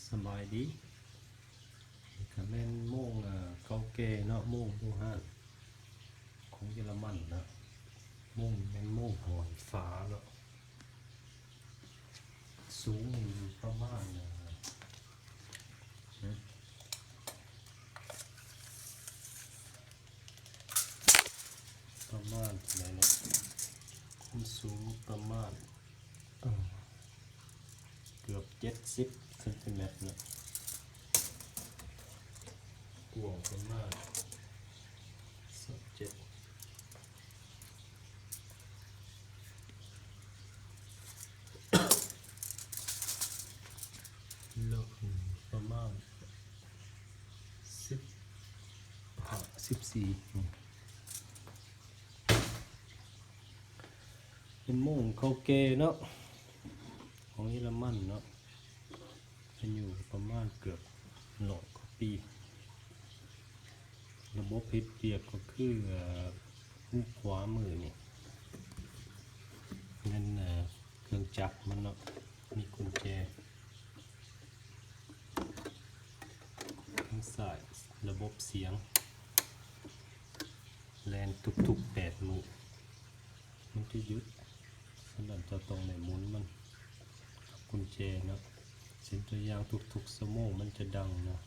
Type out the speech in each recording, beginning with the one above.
สบายดีก็แม่นโม่งเก่าแก่เนาะโม่งผู้ห้านของเยอรมันนะโม่งแม่นโม่งหอยฟ้าเนาะสูงอยู่ประมาณประมาณเท่าไหร่เนาะความสูงประมาณเกือบ70 เซนติเมตรเนาะกว้างประมาณ17ลึกประมาณ14เป็นโม่งเก่าแก่เนาะของเยอรมันเนาะเป็นอยู่ประมาณเกือบ100 กว่าปีระบบเฮ็ดเรียบก็คือหูขวามือนี่นั่นเครื่องจักรมันเนาะมีกุญแจข้างซ้ายระบบเสียงแลนทุกๆ8 มือมันจะหยุดสำหรับตัวตรงในหมุนมันกุญแจเนาะเสียงตัวอย่างทุกๆชั่วโมงมันจะดังเนาะ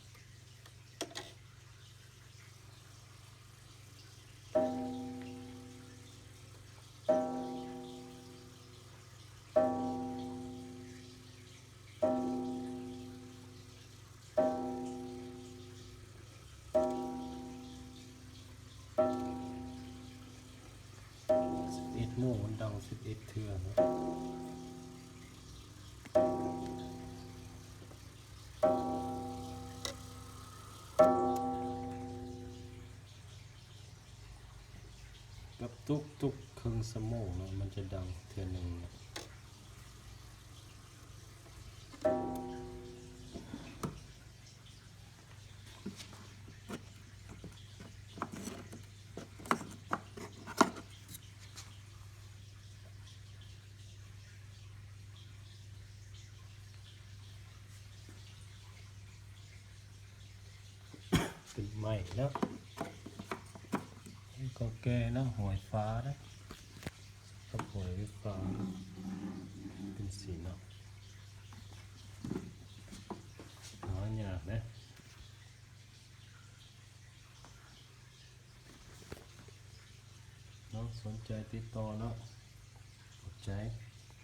11 โมงมันดัง11 เทื่อเนาะกับทุกครึ่งชั่วโมงเนาะมันจะดังเทื่อหนึ่งเนาะเป็นไม้เนาะก็แก่เนาะหอยฟ้านะกับหอยฟ้าเป็นสีเนาะหายากนะเนาะสนใจติดต่อเนาะสนใจ